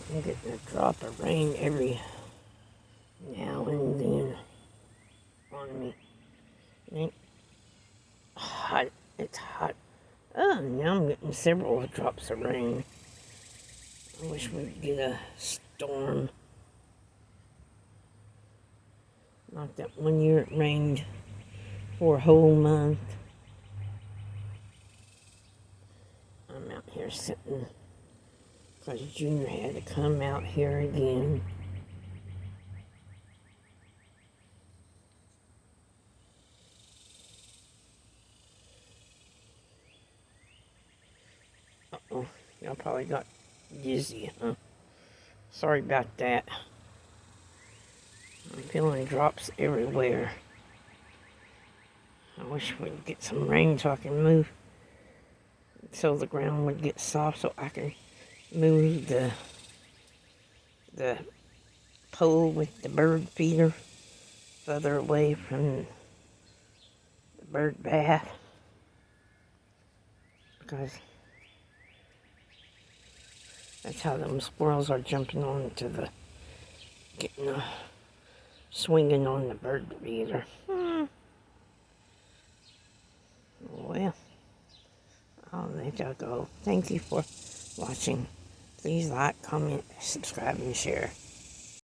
I'm getting a drop of rain every now and then on me. It ain't hot. It's hot. Oh, now I'm getting several drops of rain. I wish we'd get a storm. Like that one year it rained for a whole month. I'm out here sitting because Junior had to come out here again. Uh-oh, y'all probably got dizzy, huh? Sorry about that. I'm feeling drops everywhere. I wish we'd get some rain so I can move, so the ground would get soft so I can move the pole with the bird feeder further away from the bird bath, because that's how them squirrels are jumping onto swinging on the bird feeder. Well, I'll let y'all go. Thank you for watching. Please like, comment, subscribe, and share.